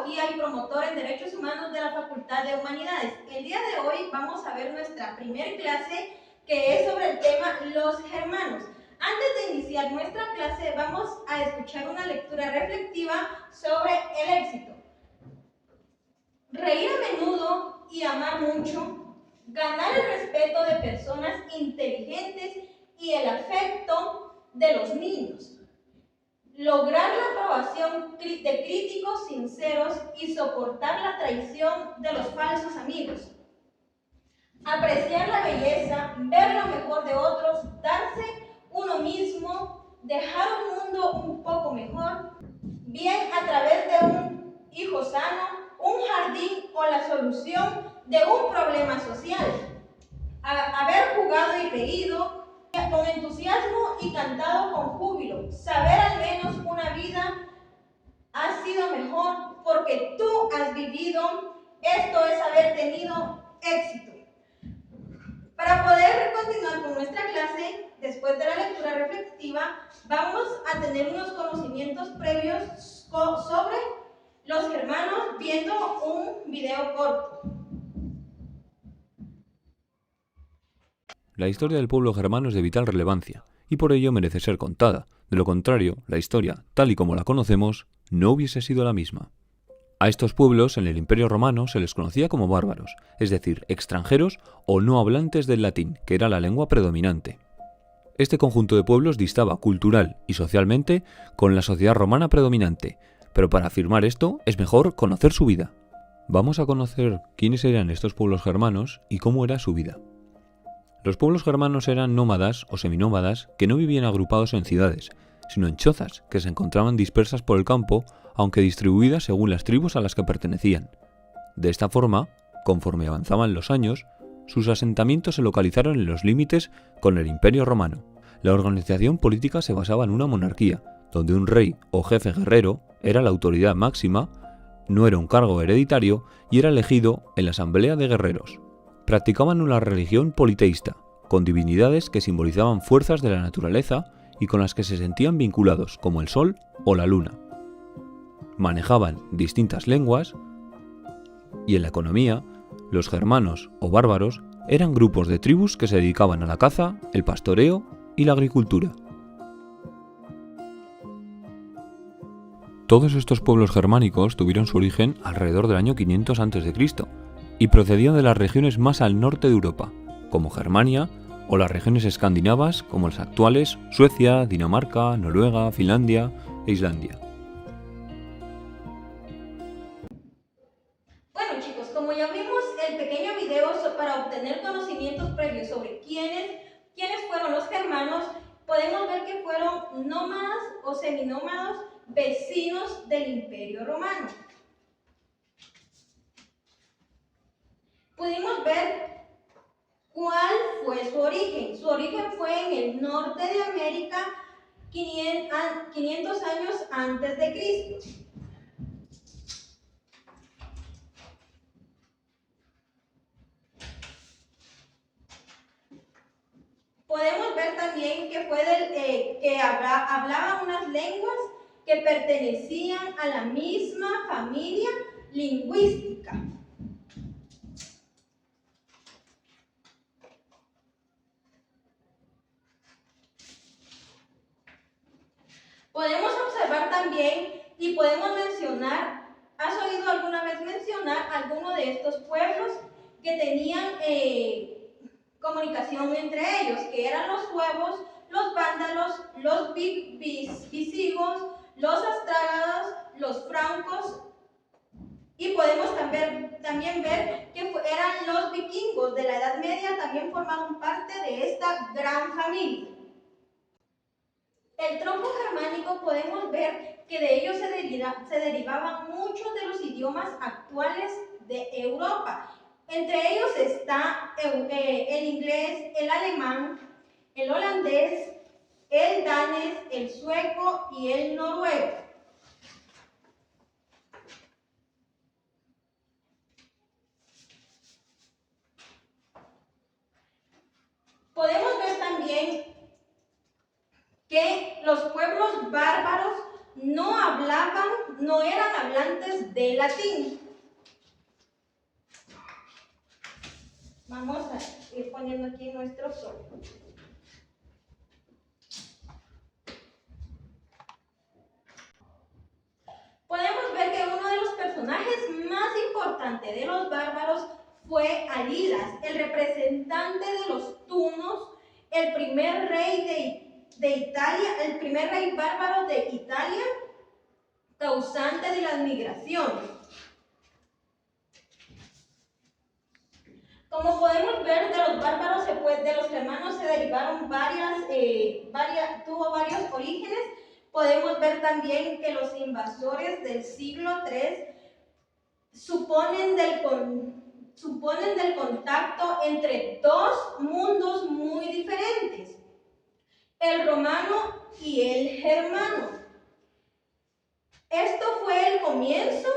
abogacía y promotor en derechos humanos de la Facultad de Humanidades. El día de hoy vamos a ver nuestra primera clase, que es sobre el tema los germanos. Antes de iniciar nuestra clase vamos a escuchar una lectura reflexiva sobre el éxito. Reír a menudo y amar mucho, ganar el respeto de personas inteligentes y el afecto de los niños. Lograr la aprobación de críticos sinceros y soportar la traición de los falsos amigos. Apreciar la belleza, ver lo mejor de otros, darse uno mismo, dejar un mundo un poco mejor, bien a través de un hijo sano, un jardín o la solución de un problema social. Haber jugado y reído con entusiasmo y cantado con júbilo. Saber al menos una vida ha sido mejor porque tú has vivido. Esto es haber tenido éxito. Para poder continuar con nuestra clase, después de la lectura reflexiva, vamos a tener unos conocimientos previos sobre los germanos viendo un video corto. La historia del pueblo germano es de vital relevancia, y por ello merece ser contada. De lo contrario, la historia, tal y como la conocemos, no hubiese sido la misma. A estos pueblos, en el Imperio Romano, se les conocía como bárbaros, es decir, extranjeros o no hablantes del latín, que era la lengua predominante. Este conjunto de pueblos distaba cultural y socialmente con la sociedad romana predominante, pero para afirmar esto es mejor conocer su vida. Vamos a conocer quiénes eran estos pueblos germanos y cómo era su vida. Los pueblos germanos eran nómadas o seminómadas que no vivían agrupados en ciudades, sino en chozas que se encontraban dispersas por el campo, aunque distribuidas según las tribus a las que pertenecían. De esta forma, conforme avanzaban los años, sus asentamientos se localizaron en los límites con el Imperio Romano. La organización política se basaba en una monarquía, donde un rey o jefe guerrero era la autoridad máxima, no era un cargo hereditario y era elegido en la asamblea de guerreros. Practicaban una religión politeísta, con divinidades que simbolizaban fuerzas de la naturaleza y con las que se sentían vinculados, como el sol o la luna. Manejaban distintas lenguas y en la economía, los germanos o bárbaros eran grupos de tribus que se dedicaban a la caza, el pastoreo y la agricultura. Todos estos pueblos germánicos tuvieron su origen alrededor del año 500 a.C., y procedían de las regiones más al norte de Europa, como Germania, o las regiones escandinavas, como las actuales Suecia, Dinamarca, Noruega, Finlandia e Islandia. Bueno chicos, como ya vimos el pequeño video para obtener conocimientos previos sobre quiénes fueron los germanos, podemos ver que fueron nómadas o seminómadas vecinos del Imperio Romano. Pudimos ver cuál fue su origen. Su origen fue en el norte de América 500 años antes de Cristo. Podemos ver también que fue hablaban unas lenguas que pertenecían a la misma familia lingüística. Podemos observar también y podemos mencionar, ¿has oído alguna vez mencionar alguno de estos pueblos que tenían comunicación entre ellos, que eran los suevos, los vándalos, los visigodos, los astrágados, los francos, y podemos también ver que eran los vikingos de la Edad Media, también formaron parte de esta gran familia. El tronco germánico podemos ver que de ellos se derivaban muchos de los idiomas actuales de Europa. Entre ellos está el inglés, el alemán, el holandés, el danés, el sueco y el noruego. Podemos ver también que los pueblos bárbaros no hablaban no eran hablantes de latín. Vamos a ir poniendo aquí nuestro sol. Podemos ver que uno de los personajes más importantes de los bárbaros fue Alidas, el representante de los tunos, el primer rey de Italia, el primer rey bárbaro de Italia, causante de las migraciones. Como podemos ver, de los bárbaros, de los germanos se derivaron tuvo varios orígenes. Podemos ver también que los invasores del siglo III suponen del contacto entre dos mundos muy diferentes, el romano y el germano. Esto fue el comienzo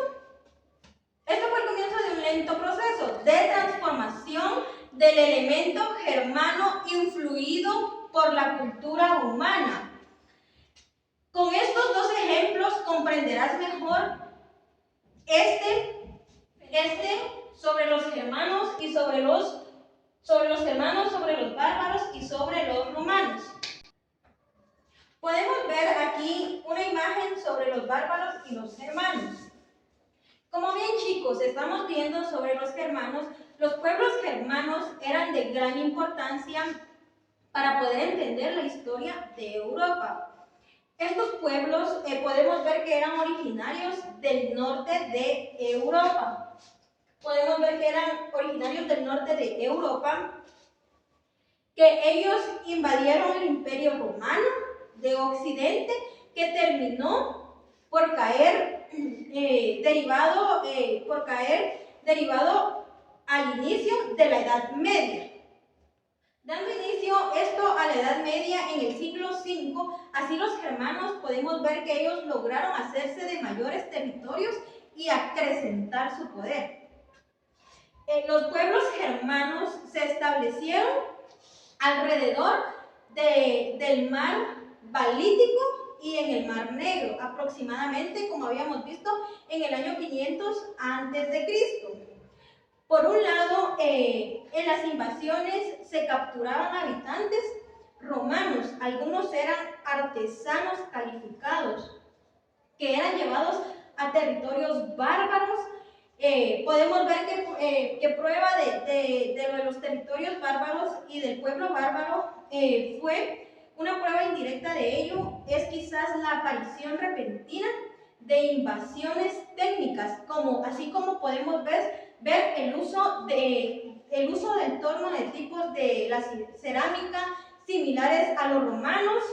de un lento proceso de transformación del elemento germano influido por la cultura humana. Con estos dos ejemplos comprenderás mejor sobre los germanos y sobre los bárbaros y sobre los romanos. Podemos ver aquí una imagen sobre los bárbaros y los germanos. Como bien, chicos, estamos viendo sobre los germanos. Los pueblos germanos eran de gran importancia para poder entender la historia de Europa. Estos pueblos podemos ver que eran originarios del norte de Europa. Que ellos invadieron el Imperio Romano de Occidente, que terminó por caer derivado al inicio de la Edad Media. Dando inicio esto a la Edad Media en el siglo V, así los germanos podemos ver que ellos lograron hacerse de mayores territorios y acrecentar su poder. Los pueblos germanos se establecieron alrededor del mar Balítico y en el Mar Negro, aproximadamente, como habíamos visto, en el año 500 a.C. Por un lado, en las invasiones se capturaban habitantes romanos, algunos eran artesanos calificados, que eran llevados a territorios bárbaros. Podemos ver que prueba de los territorios bárbaros y del pueblo bárbaro fue una prueba indirecta de ello, es quizás la aparición repentina de invasiones técnicas, así como podemos ver el uso del torno de tipos de la cerámica similares a los romanos,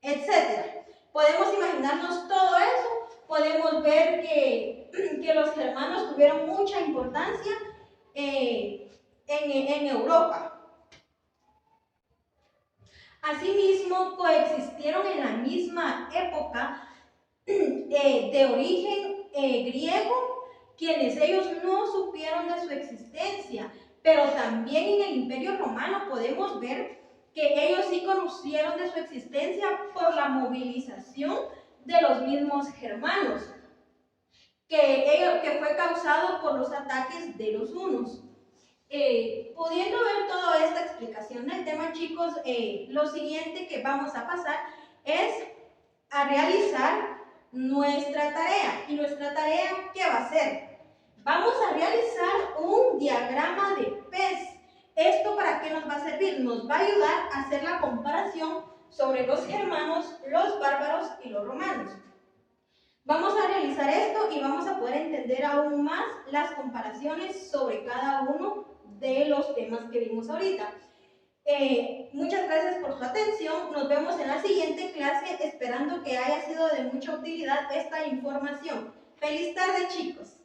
etc. Podemos imaginarnos todo eso. Podemos ver que los germanos tuvieron mucha importancia en Europa. Asimismo, coexistieron en la misma época de origen griego, quienes ellos no supieron de su existencia, pero también en el Imperio Romano podemos ver que ellos sí conocieron de su existencia por la movilización de los mismos germanos, que fue causado por los ataques de los hunos. Pudiendo ver toda esta explicación del tema, chicos, lo siguiente que vamos a pasar es a realizar nuestra tarea. ¿Y nuestra tarea qué va a ser? Vamos a realizar un diagrama de pez. ¿Esto para qué nos va a servir? Nos va a ayudar a hacer la comparación sobre los germanos, los bárbaros y los romanos. Vamos a realizar esto y vamos a poder entender aún más las comparaciones sobre cada uno de los temas que vimos ahorita. Muchas gracias por su atención. Nos vemos en la siguiente clase, esperando que haya sido de mucha utilidad esta información. ¡Feliz tarde, chicos!